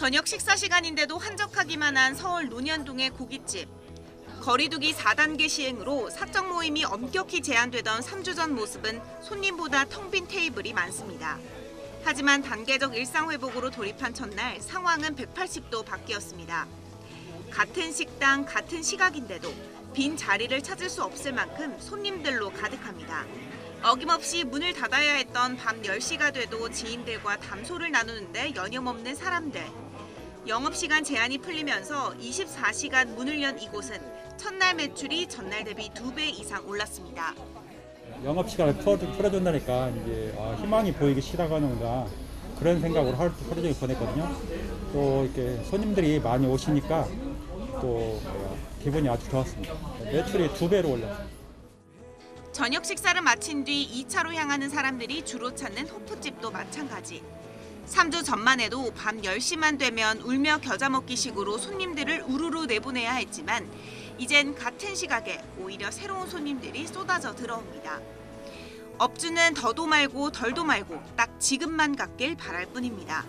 저녁 식사 시간인데도 한적하기만 한 서울 논현동의 고깃집. 거리두기 4단계 시행으로 사적 모임이 엄격히 제한되던 3주 전 모습은 손님보다 텅 빈 테이블이 많습니다. 하지만 단계적 일상 회복으로 돌입한 첫날 상황은 180도 바뀌었습니다. 같은 식당, 같은 시각인데도 빈 자리를 찾을 수 없을 만큼 손님들로 가득합니다. 어김없이 문을 닫아야 했던 밤 10시가 돼도 지인들과 담소를 나누는데 여념없는 사람들. 영업시간 제한이 풀리면서 24시간 문을 연 이곳은 첫날 매출이 전날 대비 2배 이상 올랐습니다. 영업시간을 풀어준다니까 이제 희망이 보이기 시작하는구나 그런 생각으로 하루 종일 보냈거든요. 또 이렇게 손님들이 많이 오시니까 또 기분이 아주 좋았습니다. 매출이 2배로 올랐습니다. 저녁 식사를 마친 뒤 2차로 향하는 사람들이 주로 찾는 호프집도 마찬가지. 3주 전만 해도 밤 10시만 되면 울며 겨자 먹기식으로 손님들을 우르르 내보내야 했지만 이젠 같은 시각에 오히려 새로운 손님들이 쏟아져 들어옵니다. 업주는 더도 말고 덜도 말고 딱 지금만 갖길 바랄 뿐입니다.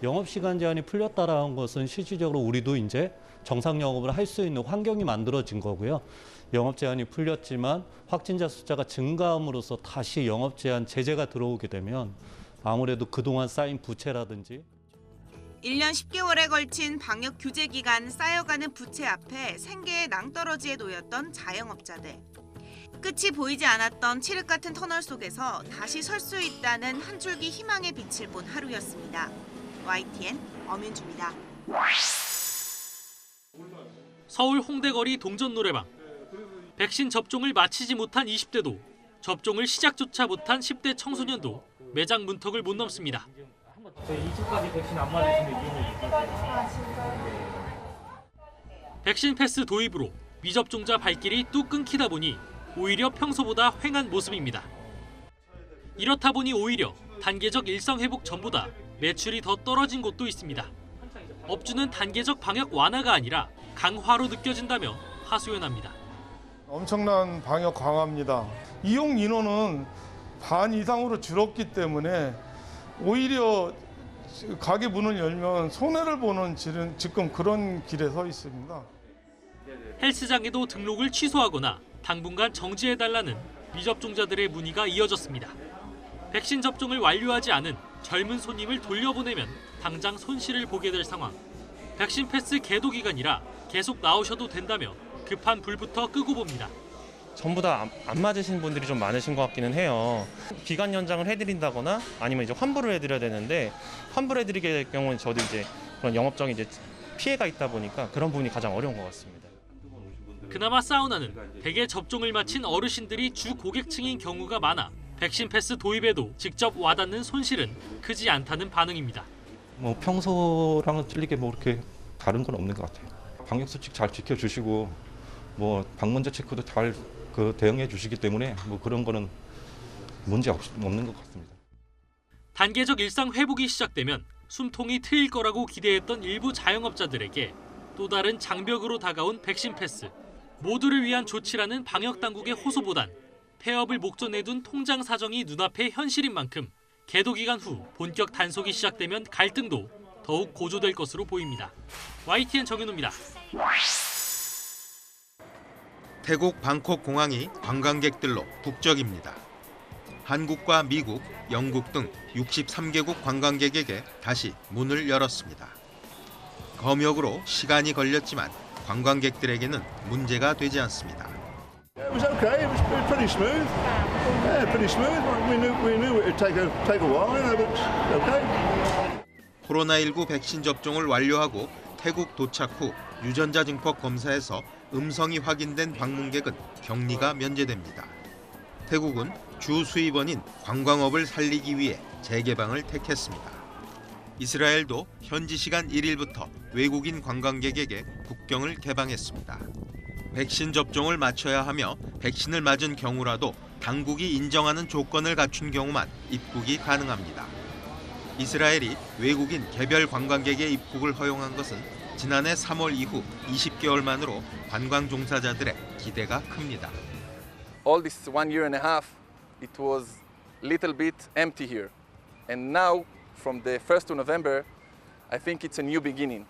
영업시간 제한이 풀렸다라는 것은 실질적으로 우리도 이제 정상 영업을 할 수 있는 환경이 만들어진 거고요. 영업 제한이 풀렸지만 확진자 숫자가 증가함으로써 다시 영업 제한 제재가 들어오게 되면 아무래도 그동안 쌓인 부채라든지 1년 10개월에 걸친 방역 규제 기간 쌓여가는 부채 앞에 생계의 낭떠러지에 놓였던 자영업자들. 끝이 보이지 않았던 칠흑 같은 터널 속에서 다시 설 수 있다는 한 줄기 희망의 빛을 본 하루였습니다. YTN 엄윤주입니다. 서울 홍대거리 동전 노래방. 백신 접종을 마치지 못한 20대도 접종을 시작조차 못한 10대 청소년도 매장 문턱을 못 넘습니다. 2주까지 백신 안 맞으시면 이유는 백신 패스 도입으로 미접종자 발길이 뚝 끊기다 보니 오히려 평소보다 휑한 모습입니다. 이렇다 보니 오히려 단계적 일상 회복 전보다 매출이 더 떨어진 곳도 있습니다. 업주는 단계적 방역 완화가 아니라 강화로 느껴진다며 하소연합니다. 엄청난 방역 강화입니다. 이용 인원은 반 이상으로 줄었기 때문에 오히려 가게 문을 열면 손해를 보는 지금 그런 길에 서 있습니다. 헬스장에도 등록을 취소하거나 당분간 정지해달라는 미접종자들의 문의가 이어졌습니다. 백신 접종을 완료하지 않은 젊은 손님을 돌려보내면 당장 손실을 보게 될 상황. 백신 패스 계도 기간이라 계속 나오셔도 된다며 급한 불부터 끄고 봅니다. 전부 다 안 맞으신 분들이 좀 많으신 것 같기는 해요. 기간 연장을 해드린다거나 아니면 이제 환불을 해드려야 되는데 환불해드리게 될 경우는 저도 이제 그런 영업적인 이제 피해가 있다 보니까 그런 부분이 가장 어려운 것 같습니다. 그나마 사우나는 대개 접종을 마친 어르신들이 주 고객층인 경우가 많아 백신 패스 도입에도 직접 와닿는 손실은 크지 않다는 반응입니다. 뭐 평소랑은 틀리게 뭐 이렇게 다른 건 없는 것 같아요. 방역 수칙 잘 지켜주시고 뭐 방문자 체크도 잘 대응해 주시기 때문에 뭐 그런 거는 문제 없는 것 같습니다. 단계적 일상 회복이 시작되면 숨통이 트일 거라고 기대했던 일부 자영업자들에게 또 다른 장벽으로 다가온 백신 패스. 모두를 위한 조치라는 방역 당국의 호소보단 폐업을 목전에 둔 통장 사정이 눈앞의 현실인 만큼 계도 기간 후 본격 단속이 시작되면 갈등도 더욱 고조될 것으로 보입니다. YTN 정윤호입니다. 태국 방콕 공항이 관광객들로 북적입니다. 한국과 미국, 영국 등 63개국 관광객에게 다시 문을 열었습니다. 검역으로 시간이 걸렸지만 관광객들에게는 문제가 되지 않습니다. It was okay. It was pretty smooth. Yeah, pretty smooth. We knew it would take a while, but okay. 코로나19 백신 접종을 완료하고 태국 도착 후 유전자 증폭 검사에서 음성이 확인된 방문객은 격리가 면제됩니다. 태국은 주 수입원인 관광업을 살리기 위해 재개방을 택했습니다. 이스라엘도 현지 시간 1일부터 외국인 관광객에게 국경을 개방했습니다. 백신 접종을 마쳐야 하며 백신을 맞은 경우라도 당국이 인정하는 조건을 갖춘 경우만 입국이 가능합니다. 이스라엘이 외국인 개별 관광객의 입국을 허용한 것은 지난해 3월 이후 20개월 만으로 관광 종사자들의 기대가 큽니다. All this 1 year and a half, it was little bit empty here. And now, from the 1st of November, I think it's a new beginning.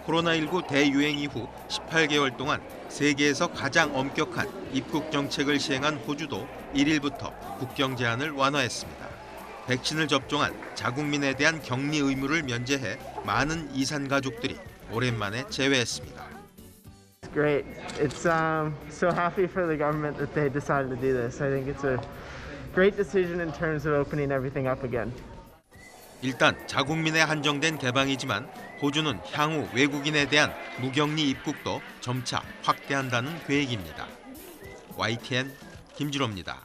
코로나19 대유행 이후 18개월 동안 세계에서 가장 엄격한 입국 정책을 시행한 호주도 1일부터 국경 제한을 완화했습니다. 백신을 접종한 자국민에 대한 격리 의무를 면제해 많은 이산 가족들이 오랜만에 재회했습니다. It's great. It's so happy for the government that they decided to do this. I think it's a great decision in terms of opening everything up again. 일단 자국민에 한정된 개방이지만 호주는 향후 외국인에 대한 무격리 입국도 점차 확대한다는 계획입니다. YTN 김준호입니다.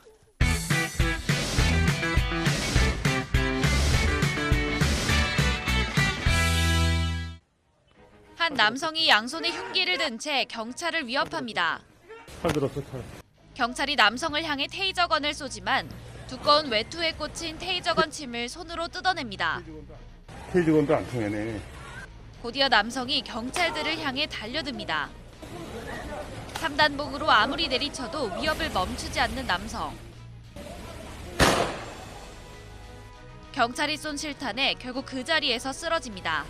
한 남성이 양손에 흉기를 든 채 경찰을 위협합니다. 칼 들었어, 칼. 경찰이 남성을 향해 테이저건을 쏘지만 두꺼운 외투에 꽂힌 테이저건 침을 손으로 뜯어냅니다. 테이저건도 안 통하네. 곧이어 남성이 경찰들을 향해 달려듭니다. 3단봉으로 아무리 내리쳐도 위협을 멈추지 않는 남성. 경찰이 쏜 실탄에 결국 그 자리에서 쓰러집니다.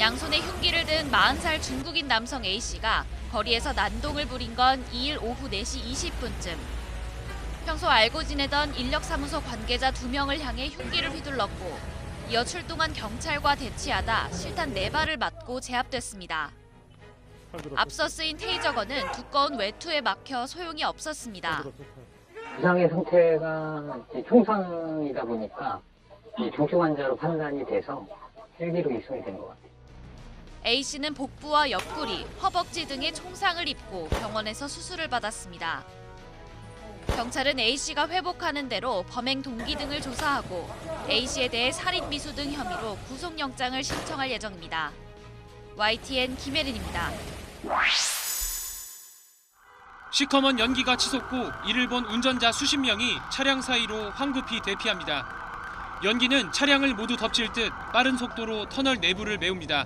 양손에 흉기를 든 40살 중국인 남성 A씨가 거리에서 난동을 부린 건 2일 오후 4시 20분쯤. 평소 알고 지내던 인력사무소 관계자 2명을 향해 흉기를 휘둘렀고 이어 출동한 경찰과 대치하다 실탄 4발을 맞고 제압됐습니다. 앞서 쓰인 테이저건은 두꺼운 외투에 막혀 소용이 없었습니다. 부상의 상태가 총상이다 보니까 중증 환자로 판단이 돼서 헬기로 이송이 된 것 같아요. A씨는 복부와 옆구리, 허벅지 등의 총상을 입고 병원에서 수술을 받았습니다. 경찰은 A씨가 회복하는 대로 범행 동기 등을 조사하고 A씨에 대해 살인 미수 등 혐의로 구속영장을 신청할 예정입니다. YTN 김혜린입니다. 시커먼 연기가 치솟고 이를 본 운전자 수십 명이 차량 사이로 황급히 대피합니다. 연기는 차량을 모두 덮칠 듯 빠른 속도로 터널 내부를 메웁니다.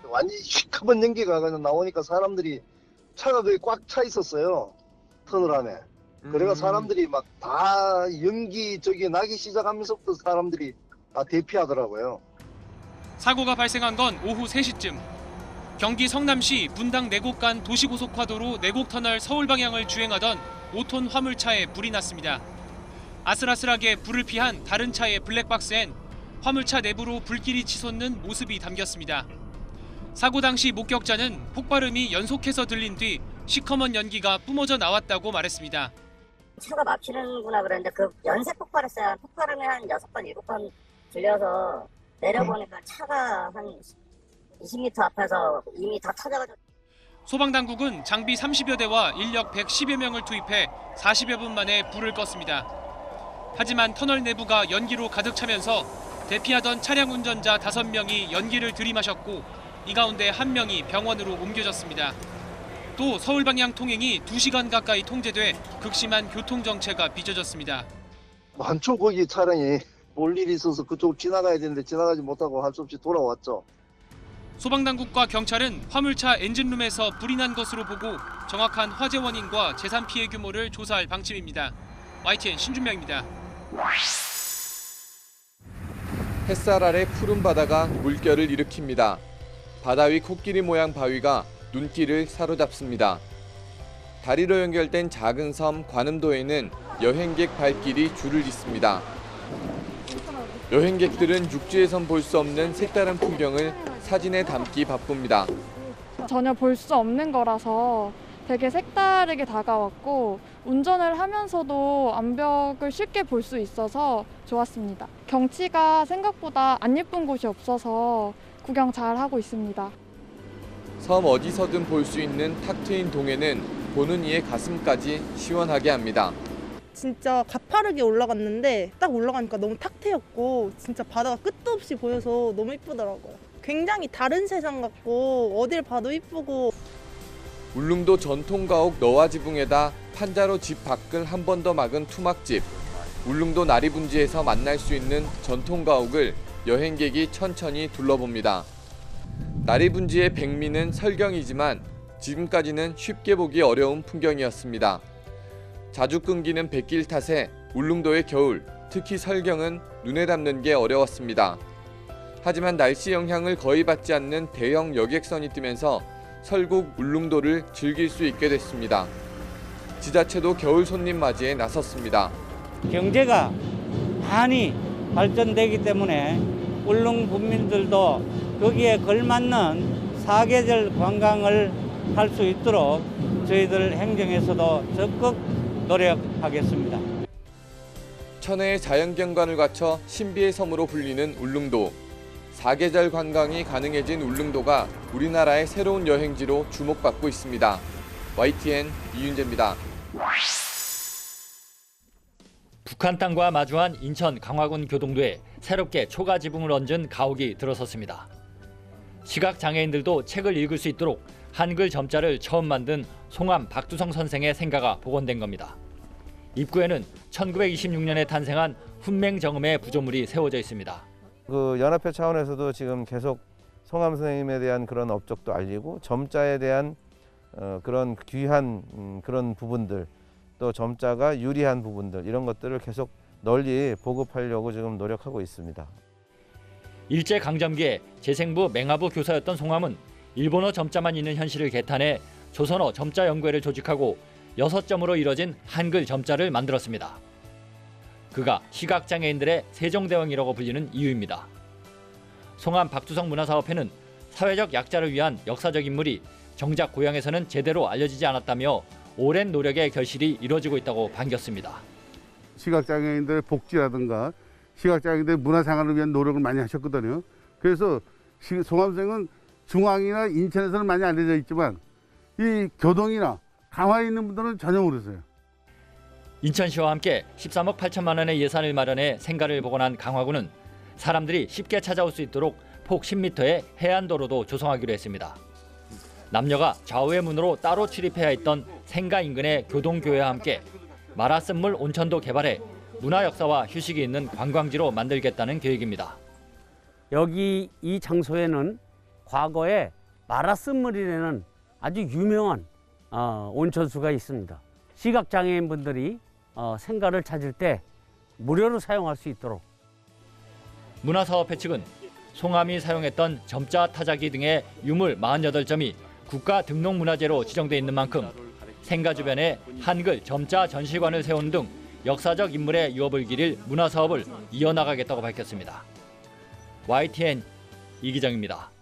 완전히 시커먼 연기가 그냥 나오니까 사람들이 차가 거의 꽉 차 있었어요. 터널 안에. 그래가 사람들이 막 다 연기 저기 나기 시작하면서부터 사람들이 다 대피하더라고요. 사고가 발생한 건 오후 3시쯤. 경기 성남시 분당 내곡 간 도시고속화도로 내곡터널 서울 방향을 주행하던 5톤 화물차에 불이 났습니다. 아슬아슬하게 불을 피한 다른 차의 블랙박스엔 화물차 내부로 불길이 치솟는 모습이 담겼습니다. 사고 당시 목격자는 폭발음이 연속해서 들린 뒤 시커먼 연기가 뿜어져 나왔다고 말했습니다. 차가 막히는구나 그랬는데 그 연쇄 폭발했어요. 폭발음이 한 6번, 7번 들려서 내려보니까 차가 한 20m 앞에서 이미 다 터져가지고. 소방당국은 장비 30여 대와 인력 110여 명을 투입해 40여 분 만에 불을 껐습니다. 하지만 터널 내부가 연기로 가득 차면서 대피하던 차량 운전자 5명이 연기를 들이마셨고 이 가운데 1명이 병원으로 옮겨졌습니다. 또 서울 방향 통행이 2시간 가까이 통제돼 극심한 교통정체가 빚어졌습니다. 많죠 거기 차량이. 볼 일이 있어서 그쪽 지나가야 되는데 지나가지 못하고 할 수 없이 돌아왔죠. 소방당국과 경찰은 화물차 엔진룸에서 불이 난 것으로 보고 정확한 화재 원인과 재산 피해 규모를 조사할 방침입니다. YTN 신준명입니다. 햇살 아래 푸른 바다가 물결을 일으킵니다. 바다 위 코끼리 모양 바위가 눈길을 사로잡습니다. 다리로 연결된 작은 섬 관음도에는 여행객 발길이 줄을 잇습니다. 여행객들은 육지에선 볼 수 없는 색다른 풍경을 사진에 담기 바쁩니다. 전혀 볼 수 없는 거라서 되게 색다르게 다가왔고 운전을 하면서도 암벽을 쉽게 볼 수 있어서 좋았습니다. 경치가 생각보다 안 예쁜 곳이 없어서 구경 잘 하고 있습니다. 섬 어디서든 볼 수 있는 탁 트인 동해는 보는 이의 가슴까지 시원하게 합니다. 진짜 가파르게 올라갔는데 딱 올라가니까 너무 탁 트였고 진짜 바다가 끝도 없이 보여서 너무 이쁘더라고요. 굉장히 다른 세상 같고 어딜 봐도 이쁘고. 울릉도 전통가옥 너와지붕에다 판자로 집 밖을 한 번 더 막은 투막집. 울릉도 나리분지에서 만날 수 있는 전통가옥을 여행객이 천천히 둘러봅니다. 나리분지의 백미는 설경이지만 지금까지는 쉽게 보기 어려운 풍경이었습니다. 자주 끊기는 백길 탓에 울릉도의 겨울, 특히 설경은 눈에 담는 게 어려웠습니다. 하지만 날씨 영향을 거의 받지 않는 대형 여객선이 뜨면서 설국 울릉도를 즐길 수 있게 됐습니다. 지자체도 겨울 손님 맞이에 나섰습니다. 경제가 많이 발전되기 때문에 울릉 군민들도 거기에 걸맞는 사계절 관광을 할 수 있도록 저희들 행정에서도 적극 노력하겠습니다. 천혜의 자연경관을 갖춰 신비의 섬으로 불리는 울릉도. 사계절 관광이 가능해진 울릉도가 우리나라의 새로운 여행지로 주목받고 있습니다. YTN 이윤재입니다. 북한 땅과 마주한 인천 강화군 교동도에 새롭게 초가 지붕을 얹은 가옥이 들어섰습니다. 시각장애인들도 책을 읽을 수 있도록 한글 점자를 처음 만든 송암 박두성 선생의 생가가 복원된 겁니다. 입구에는 1926년에 탄생한 훈맹정음의 부조물이 세워져 있습니다. 그 연합회 차원에서도 지금 계속 송암 선생님에 대한 그런 업적도 알리고 점자에 대한 그런 귀한 그런 부분들, 또 점자가 유리한 부분들, 이런 것들을 계속 널리 보급하려고 지금 노력하고 있습니다. 일제강점기에 재생부 맹하부 교사였던 송암은 일본어 점자만 있는 현실을 개탄해 조선어 점자 연구회를 조직하고 6점으로 이뤄진 한글 점자를 만들었습니다. 그가 시각장애인들의 세종대왕이라고 불리는 이유입니다. 송암 박두성 문화사업회는 사회적 약자를 위한 역사적 인물이 정작 고향에서는 제대로 알려지지 않았다며 오랜 노력의 결실이 이루어지고 있다고 반겼습니다. 시각장애인들의 복지라든가 시각장애인들의 문화생활을 위한 노력을 많이 하셨거든요. 그래서 송암 선생은 중앙이나 인천에서는 많이 알려져 있지만 이 교동이나 강화에 있는 분들은 전혀 모르세요. 인천시와 함께 13억 8천만 원의 예산을 마련해 생가를 복원한 강화군은 사람들이 쉽게 찾아올 수 있도록 폭 10m의 해안도로도 조성하기로 했습니다. 남녀가 좌우의 문으로 따로 출입해야 했던 생가 인근의 교동교회와 함께 마라쓴물 온천도 개발해 문화 역사와 휴식이 있는 관광지로 만들겠다는 계획입니다. 여기 이 장소에는 과거에 마라쓴물이라는 아주 유명한 온천수가 있습니다. 시각장애인분들이 생가를 찾을 때 무료로 사용할 수 있도록. 문화사업회 측은 송암이 사용했던 점자 타자기 등의 유물 48점이 국가 등록문화재로 지정돼 있는 만큼 생가 주변에 한글 점자 전시관을 세우는 등 역사적 인물의 유업을 기릴 문화사업을 이어나가겠다고 밝혔습니다. YTN 이기정입니다.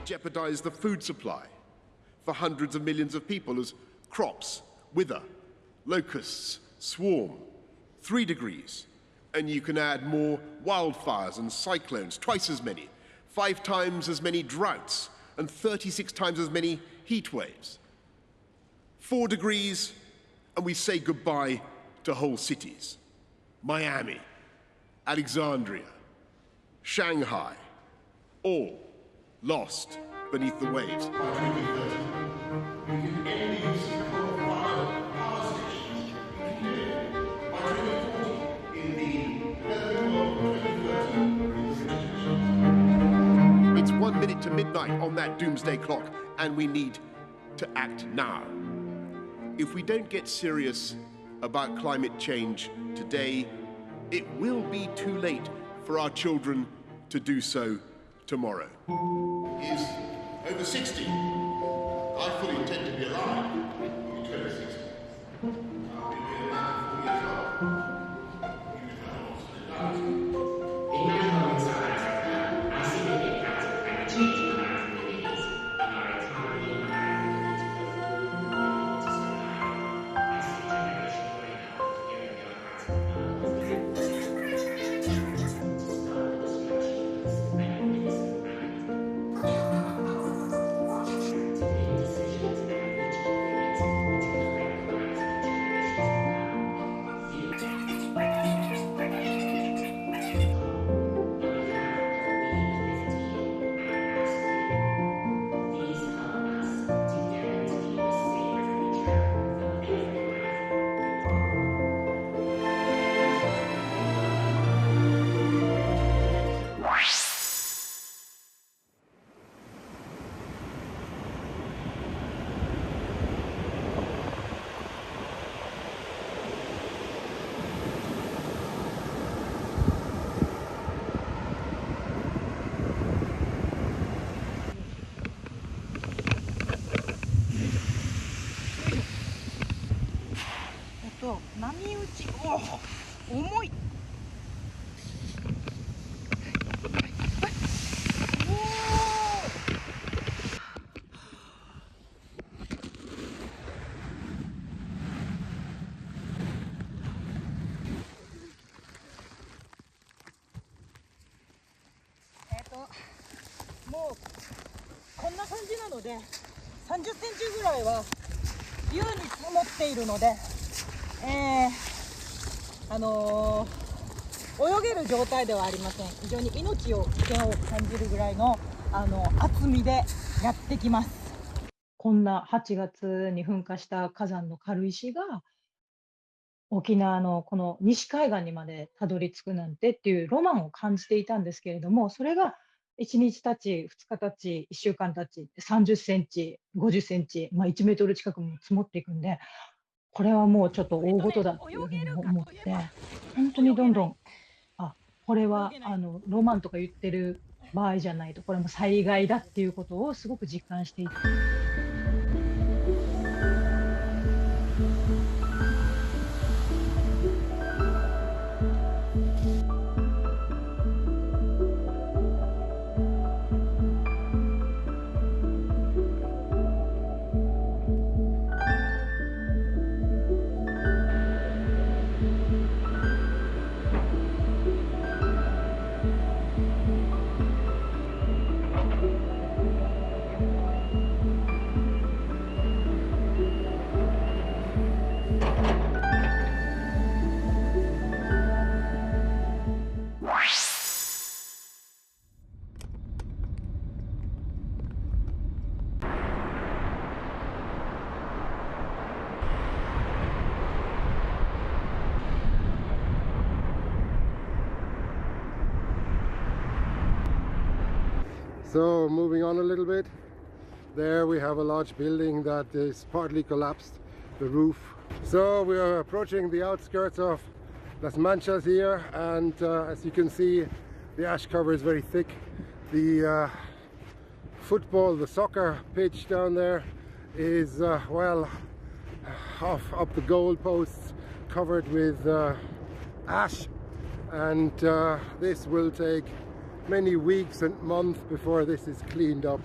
Jeopardize the food supply for hundreds of millions of people as crops wither, locusts swarm. 3 degrees, and you can add more wildfires and cyclones, twice as many, 5 times as many droughts, and 36 times as many heat waves. 4 degrees, and we say goodbye to whole cities. Miami, Alexandria, Shanghai, all lost beneath the waves. It's 1 minute to midnight on that doomsday clock, and we need to act now. If we don't get serious about climate change today, it will be too late for our children to do so tomorrow. He is over 60. I fully intend to be alive in 2060. I'll be a man 4 years old.もうこんな感じなので30センチぐらいは優に積もっているので、泳げる状態ではありません。非常に命を危険を感じるぐらいの厚みでやってきます。こんな8月に噴火した火山の軽石が沖縄のこの西海岸にまでたどり着くなんてっていうロマンを感じていたんですけれども、それが1日経ち、2日経ち、1週間経ち、30センチ、50センチ、1メートル近くも積もっていくんで、これはもうちょっと大事だっていうふうに思って、本当にどんどん、これはロマンとか言ってる場合じゃないと、これも災害だっていうことをすごく実感していて。So moving on a little bit, there we have a large building that is partly collapsed, the roof. So we are approaching the outskirts of Las Manchas here, and as you can see, the ash cover is very thick. The the soccer pitch down there is well up the goal posts, covered with ash, and this will take many weeks and months before this is cleaned up.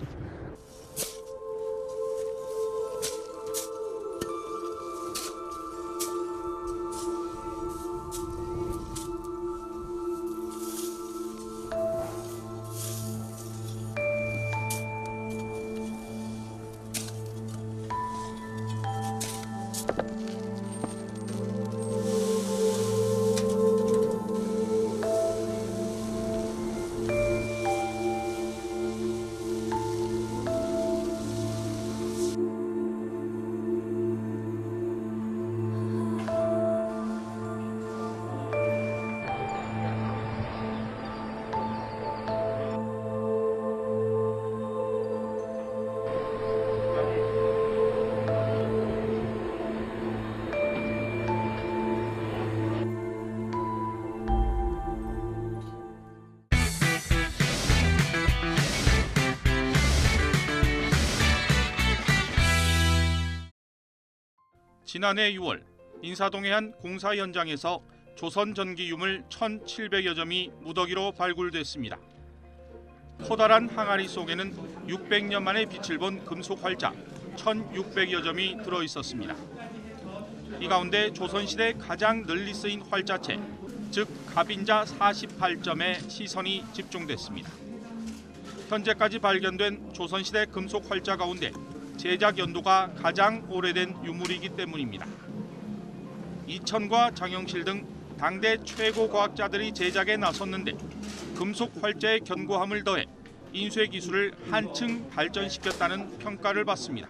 지난해 6월 인사동의 한 공사 현장에서 조선전기 유물 1,700여 점이 무더기로 발굴됐습니다. 커다란 항아리 속에는 600년 만에 빛을 본 금속 활자 1,600여 점이 들어있었습니다. 이 가운데 조선시대 가장 널리 쓰인 활자체, 즉 갑인자 48점에 시선이 집중됐습니다. 현재까지 발견된 조선시대 금속 활자 가운데 제작 연도가 가장 오래된 유물이기 때문입니다. 이천과 장영실 등 당대 최고 과학자들이 제작에 나섰는데 금속 활자의 견고함을 더해 인쇄 기술을 한층 발전시켰다는 평가를 받습니다.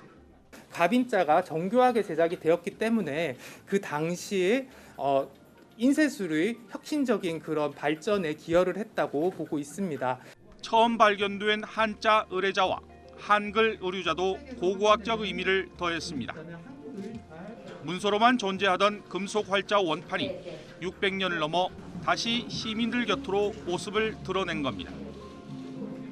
갑인자가 정교하게 제작이 되었기 때문에 그 당시에 인쇄술의 혁신적인 그런 발전에 기여를 했다고 보고 있습니다. 처음 발견된 한자 의뢰자와 한글 의류자도 고고학적 의미를 더했습니다. 문서로만 존재하던 금속 활자 원판이 600년을 넘어 다시 시민들 곁으로 모습을 드러낸 겁니다.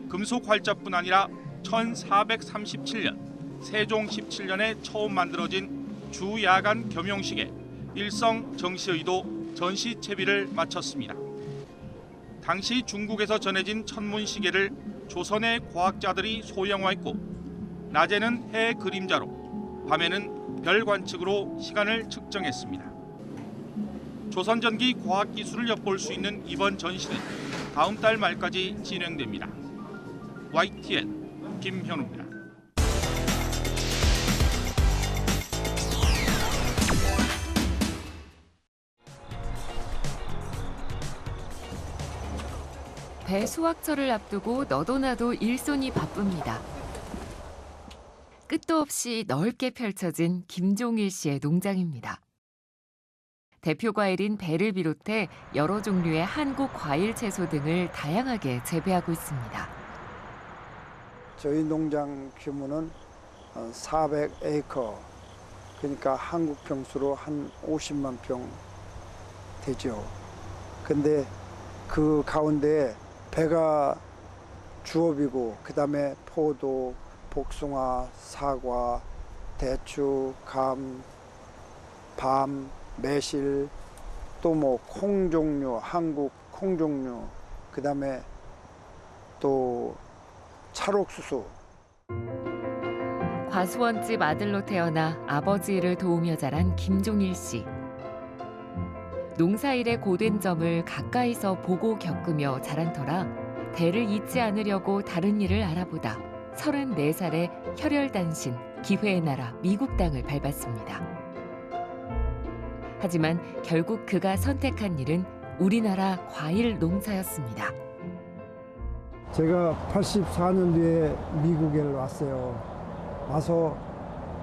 금속 활자뿐 아니라 1437년 세종 17년에 처음 만들어진 주야간 겸용식에 일성 정시의도 전시 채비를 마쳤습니다. 당시 중국에서 전해진 천문시계를 조선의 과학자들이 소형화했고 낮에는 해 그림자로 밤에는 별 관측으로 시간을 측정했습니다. 조선전기 과학기술을 엿볼 수 있는 이번 전시는 다음 달 말까지 진행됩니다. YTN 김현우입니다. 배 수확철을 앞두고 너도 나도 일손이 바쁩니다. 끝도 없이 넓게 펼쳐진 김종일 씨의 농장입니다. 대표 과일인 배를 비롯해 여러 종류의 한국 과일 채소 등을 다양하게 재배하고 있습니다. 저희 농장 규모는 400에이커, 그러니까 한국 평수로 한 50만 평 되죠. 근데 그 가운데 배가 주업이고 그다음에 포도, 복숭아, 사과, 대추, 감, 밤, 매실, 또 뭐 콩 종류, 한국 콩 종류, 그다음에 또 찰옥수수. 과수원집 아들로 태어나 아버지 일을 도우며 자란 김종일 씨. 농사일의 고된 점을 가까이서 보고 겪으며 자란 터라 대를 잇지 않으려고 다른 일을 알아보다 34살에 혈혈단신 기회의 나라 미국 땅을 밟았습니다. 하지만 결국 그가 선택한 일은 우리나라 과일 농사였습니다. 제가 84년도에 미국에 왔어요. 와서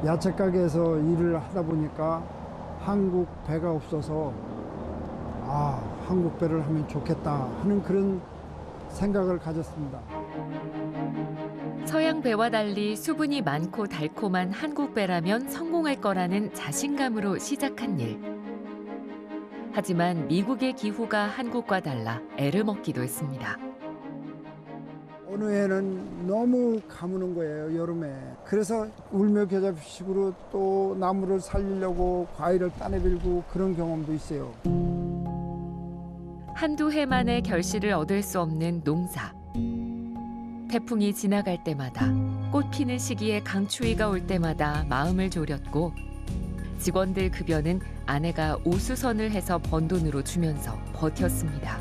야채 가게에서 일을 하다 보니까 한국 배가 없어서 한국 배를 하면 좋겠다 하는 그런 생각을 가졌습니다. 서양 배와 달리 수분이 많고 달콤한 한국 배라면 성공할 거라는 자신감으로 시작한 일. 하지만 미국의 기후가 한국과 달라 애를 먹기도 했습니다. 어느 해는 너무 가무는 거예요, 여름에. 그래서 울며겨잡식으로 또 나무를 살리려고 과일을 따내밀고 그런 경험도 있어요. 한두 해 만에 결실을 얻을 수 없는 농사. 태풍이 지나갈 때마다 꽃 피는 시기에 강추위가 올 때마다 마음을 졸였고 직원들 급여는 아내가 오수선을 해서 번 돈으로 주면서 버텼습니다.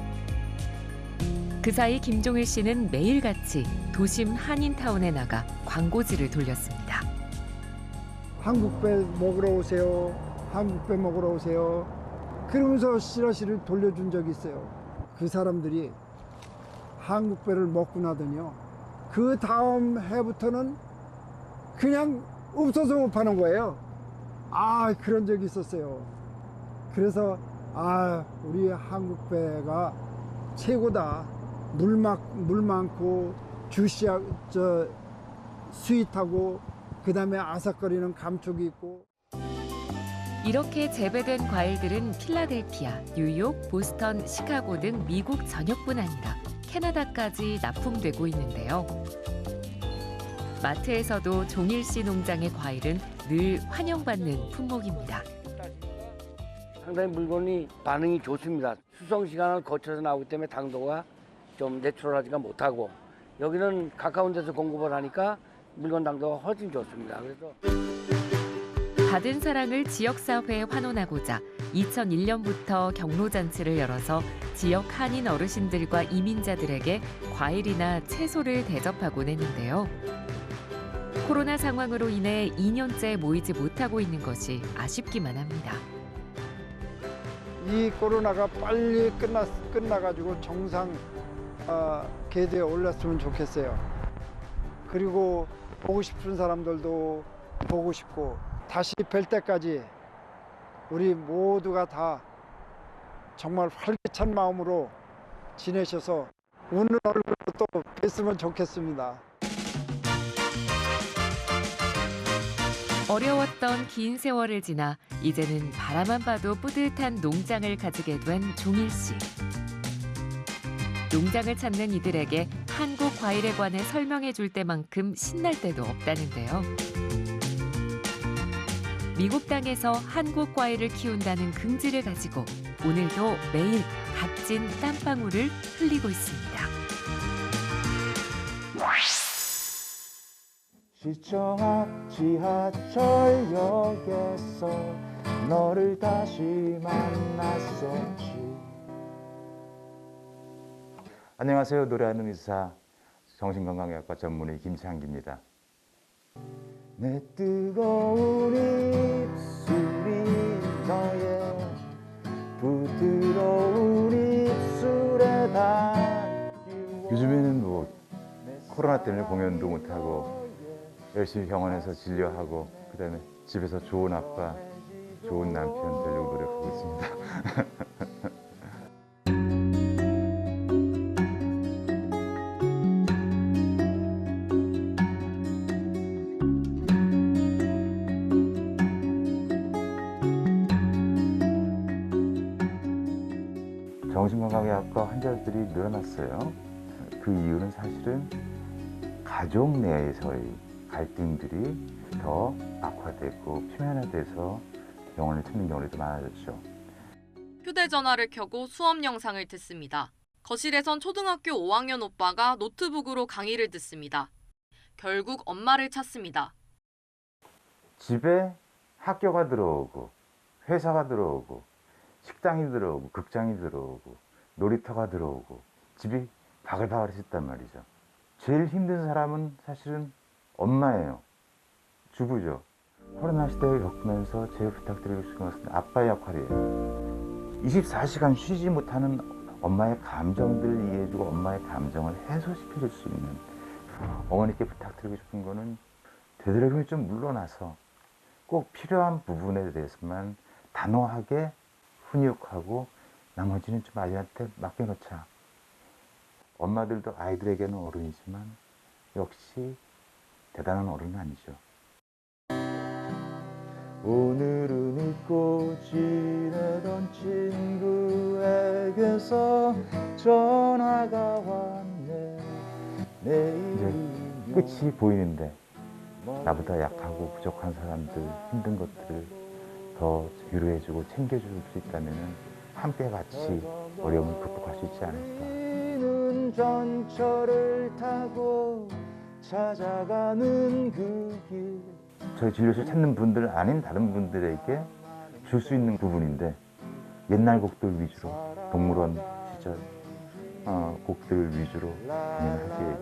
그 사이 김종일 씨는 매일같이 도심 한인타운에 나가 광고지를 돌렸습니다. 한국배 먹으러 오세요. 한국배 먹으러 오세요. 그러면서 씨러시를 돌려준 적이 있어요. 그 사람들이 한국배를 먹고 나더니요. 그 다음 해부터는 그냥 없어서 못 파는 거예요. 그런 적이 있었어요. 그래서 우리 한국배가 최고다. 물 많고 스윗하고 그다음에 아삭거리는 감촉이 있고. 이렇게 재배된 과일들은 필라델피아, 뉴욕, 보스턴, 시카고 등 미국 전역뿐 아니라 캐나다까지 납품되고 있는데요. 마트에서도 종일 씨 농장의 과일은 늘 환영받는 품목입니다. 상당히 물건이 반응이 좋습니다. 수송 시간을 거쳐서 나오기 때문에 당도가 좀 내추럴하지가 못하고 여기는 가까운 데서 공급을 하니까 물건 당도가 훨씬 좋습니다. 그래서 받은 사랑을 지역사회에 환원하고자 2001년부터 경로잔치를 열어서 지역 한인 어르신들과 이민자들에게 과일이나 채소를 대접하곤 했는데요. 코로나 상황으로 인해 2년째 모이지 못하고 있는 것이 아쉽기만 합니다. 이 코로나가 빨리 끝나가지고 정상 궤도에 올랐으면 좋겠어요. 그리고 보고 싶은 사람들도 보고 싶고 다시 뵐 때까지 우리 모두가 다 정말 활기찬 마음으로 지내셔서 웃는 얼굴로 또 뵀으면 좋겠습니다. 어려웠던 긴 세월을 지나 이제는 바라만 봐도 뿌듯한 농장을 가지게 된 종일 씨. 농장을 찾는 이들에게 한국 과일에 관해 설명해 줄 때만큼 신날 때도 없다는데요. 미국 땅에서 한국 과일을 키운다는 긍지를 가지고 오늘도 매일 값진 땀방울을 흘리고 있습니다. 시청 앞 지하철역에서 너를 다시 만났었지. 안녕하세요. 노래하는 의사 정신건강의학과 전문의 김창기입니다. 내 뜨거운 입술이 너의 부드러운 입술에 닿기워. 요즘에는 뭐 코로나 때문에 공연도 못하고 열심히 병원에서 진료하고 그다음에 집에서 좋은 아빠, 좋은 남편 되려고 노력하고 있습니다. 정신건강의학과 환자들이 늘어났어요. 그 이유는 사실은 가족 내에서의 갈등들이 더 악화되고 표면화돼서 병원을 찾는 경우도 많아졌죠. 휴대전화를 켜고 수업 영상을 듣습니다. 거실에선 초등학교 5학년 오빠가 노트북으로 강의를 듣습니다. 결국 엄마를 찾습니다. 집에 학교가 들어오고 회사가 들어오고 식당이 들어오고 극장이 들어오고 놀이터가 들어오고 집이 바글바글해졌단 말이죠. 제일 힘든 사람은 사실은 엄마예요. 주부죠. 코로나 시대를 겪으면서 제가 부탁드리고 싶은 것은 아빠의 역할이에요. 24시간 쉬지 못하는 엄마의 감정들을 이해해주고 엄마의 감정을 해소시켜줄 수 있는 어머니께 부탁드리고 싶은 거는 되도록이면 좀 물러나서 꼭 필요한 부분에 대해서만 단호하게 훈육하고 나머지는 좀 아이한테 맡겨놓자. 엄마들도 아이들에게는 어른이지만 역시 대단한 어른은 아니죠. 오늘은 잊고 지내던 친구에게서 전화가 왔네. 이제 끝이 보이는데 나보다 약하고 부족한 사람들, 힘든 것들을 더 위로해주고 챙겨줄 수 있다면 함께 같이 어려움을 극복할 수 있지 않을까. 전철을 타고 찾아가는 그 길. 저희 진료실 찾는 분들 아닌 다른 분들에게 줄 수 있는 부분인데 옛날 곡들 위주로 동물원 시절 곡들 위주로 공연을 하게 되고